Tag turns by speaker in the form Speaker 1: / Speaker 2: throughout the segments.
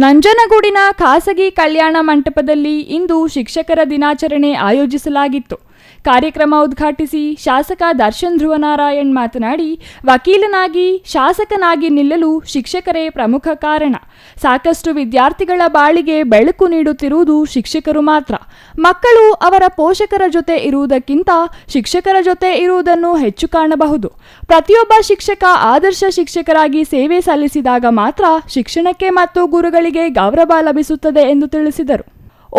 Speaker 1: ನಂಜನಗೂಡಿನ ಖಾಸಗಿ ಕಲ್ಯಾಣ ಮಂಟಪದಲ್ಲಿ ಇಂದು ಶಿಕ್ಷಕರ ದಿನಾಚರಣೆ ಆಯೋಜಿಸಲಾಗಿತ್ತು. ಕಾರ್ಯಕ್ರಮ ಉದ್ಘಾಟಿಸಿ ಶಾಸಕ ದರ್ಶನ್ ಧ್ರುವನಾರಾಯಣ್ ಮಾತನಾಡಿ, ವಕೀಲನಾಗಿ ಶಾಸಕನಾಗಿ ನಿಲ್ಲಲು ಶಿಕ್ಷಕರೇ ಪ್ರಮುಖ ಕಾರಣ. ಸಾಕಷ್ಟು ವಿದ್ಯಾರ್ಥಿಗಳ ಬಾಳಿಗೆ ಬೆಳಕು ನೀಡುತ್ತಿರುವುದು ಶಿಕ್ಷಕರು ಮಾತ್ರ. ಮಕ್ಕಳು ಅವರ ಪೋಷಕರ ಜೊತೆ ಇರುವುದಕ್ಕಿಂತ ಶಿಕ್ಷಕರ ಜೊತೆ ಇರುವುದನ್ನು ಹೆಚ್ಚು ಕಾಣಬಹುದು. ಪ್ರತಿಯೊಬ್ಬ ಶಿಕ್ಷಕ ಆದರ್ಶ ಶಿಕ್ಷಕರಾಗಿ ಸೇವೆ ಸಲ್ಲಿಸಿದಾಗ ಮಾತ್ರ ಶಿಕ್ಷಣಕ್ಕೆ ಮತ್ತು ಗುರುಗಳಿಗೆ ಗೌರವ ಲಭಿಸುತ್ತದೆ ಎಂದು ತಿಳಿಸಿದರು.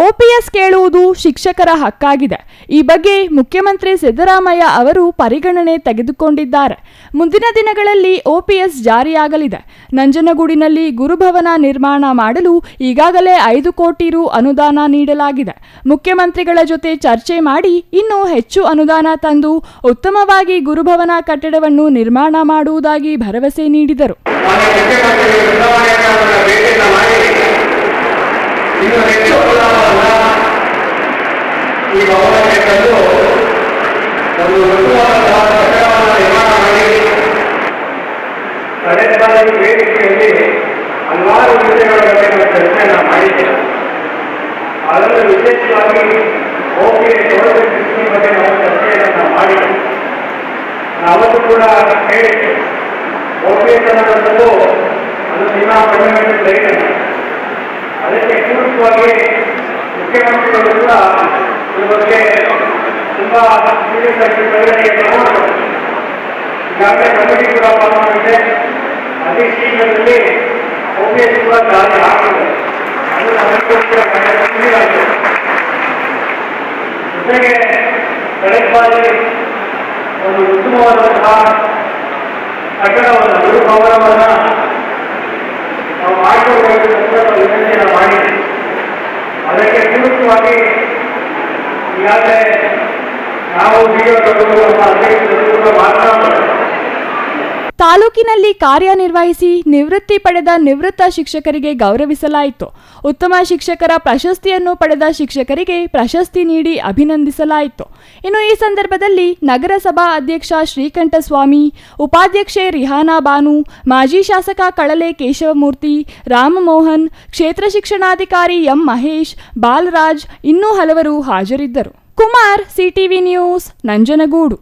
Speaker 1: OPS ಕೇಳುವುದು ಶಿಕ್ಷಕರ ಹಕ್ಕಾಗಿದೆ. ಈ ಬಗ್ಗೆ ಮುಖ್ಯಮಂತ್ರಿ ಸಿದ್ದರಾಮಯ್ಯ ಅವರು ಪರಿಗಣನೆ ತೆಗೆದುಕೊಂಡಿದ್ದಾರೆ. ಮುಂದಿನ ದಿನಗಳಲ್ಲಿ OPS ಜಾರಿಯಾಗಲಿದೆ. ನಂಜನಗೂಡಿನಲ್ಲಿ ಗುರುಭವನ ನಿರ್ಮಾಣ ಮಾಡಲು ಈಗಾಗಲೇ 5 ಕೋಟಿ ರು ಅನುದಾನ ನೀಡಲಾಗಿದೆ. ಮುಖ್ಯಮಂತ್ರಿಗಳ ಜೊತೆ ಚರ್ಚೆ ಮಾಡಿ ಇನ್ನೂ ಹೆಚ್ಚು ಅನುದಾನ ತಂದು ಉತ್ತಮವಾಗಿ ಗುರುಭವನ ಕಟ್ಟಡವನ್ನು ನಿರ್ಮಾಣ ಮಾಡುವುದಾಗಿ ಭರವಸೆ ನೀಡಿದರು.
Speaker 2: ಈ ಭವನಕ್ಕೆ ತಂದು ಒಂದು ಉತ್ತಮವಾದ ಕಟ್ಟಡವನ್ನು ನಿರ್ಮಾಣ ಮಾಡಿ ಕಳೆದ ಬಾರಿ ವೇದಿಕೆಯಲ್ಲಿ ಹಲವಾರು ವಿಷಯಗಳ ಬಗ್ಗೆ ಚರ್ಚೆಯನ್ನು ಮಾಡಿದ್ದೇವೆ. ಅದನ್ನು ವಿಶೇಷವಾಗಿ OPS ಬಗ್ಗೆ ನಾವು ಚರ್ಚೆಯನ್ನು ಮಾಡಿದ್ದೇವೆ. ಅವತ್ತು ಕೂಡ ಹೇಳಿದ್ದೇವೆ, OPS ಅನ್ನೋದು ಅದು ಸೀಮಾ ಫಂಡಮೆಂಟಲ್ ರೈಟ್. ಅದಕ್ಕೆ ಪೂರಕವಾಗಿ ಮುಖ್ಯಮಂತ್ರಿಗಳು ಕೂಡ ಈ ಬಗ್ಗೆ ತುಂಬಾ ಸೀರಿಯಸ್ ಆಗಿ ಪರಿಗಣನೆಯನ್ನು ತಗೊಂಡು ಈಗಾಗಲೇ ಕಮಿಟಿ ಕೂಡ ಫಾರ್ಮ್ ಮಾಡಿದೆ. ಅತಿ ಶೀಘ್ರದಲ್ಲಿ OPS ಕೂಡ ಜಾರಿ ಆಗಿದೆ. ಅದು ನಮಗೆ ಜೊತೆಗೆ ಕಳೆದ ಬಾರಿ ಒಂದು ಉತ್ತಮವಾದಂತಹ ಕಟ್ಟಡವನ್ನು ಗುರುಭವನವನ್ನು ನಾವು ಮಾಡಿಕೊಡಬೇಕು ವಿನಂತಿಯನ್ನು ಮಾಡಿದ್ದೀವಿ. ಅದಕ್ಕೆ ಪೂರಕವಾಗಿ ಈಗಾಗಲೇ ನಾವು ಮಾತನಾಡಬಹುದು.
Speaker 1: ತಾಲೂಕಿನಲ್ಲಿ ಕಾರ್ಯನಿರ್ವಹಿಸಿ ನಿವೃತ್ತಿ ಪಡೆದ ನಿವೃತ್ತ ಶಿಕ್ಷಕರಿಗೆ ಗೌರವಿಸಲಾಯಿತು. ಉತ್ತಮ ಶಿಕ್ಷಕರ ಪ್ರಶಸ್ತಿಯನ್ನು ಪಡೆದ ಶಿಕ್ಷಕರಿಗೆ ಪ್ರಶಸ್ತಿ ನೀಡಿ ಅಭಿನಂದಿಸಲಾಯಿತು. ಇನ್ನು ಈ ಸಂದರ್ಭದಲ್ಲಿ ನಗರಸಭಾ ಅಧ್ಯಕ್ಷ ಶ್ರೀಕಂಠಸ್ವಾಮಿ, ಉಪಾಧ್ಯಕ್ಷೆ ರಿಹಾನಾ ಬಾನು, ಮಾಜಿ ಶಾಸಕ ಕಳಲೆ ಕೇಶವಮೂರ್ತಿ, ರಾಮಮೋಹನ್, ಕ್ಷೇತ್ರ ಶಿಕ್ಷಣಾಧಿಕಾರಿ ಎಂ ಮಹೇಶ್, ಬಾಲರಾಜ್ ಇನ್ನೂ ಹಲವರು ಹಾಜರಿದ್ದರು. Kumar, CTV news, Nanjangud.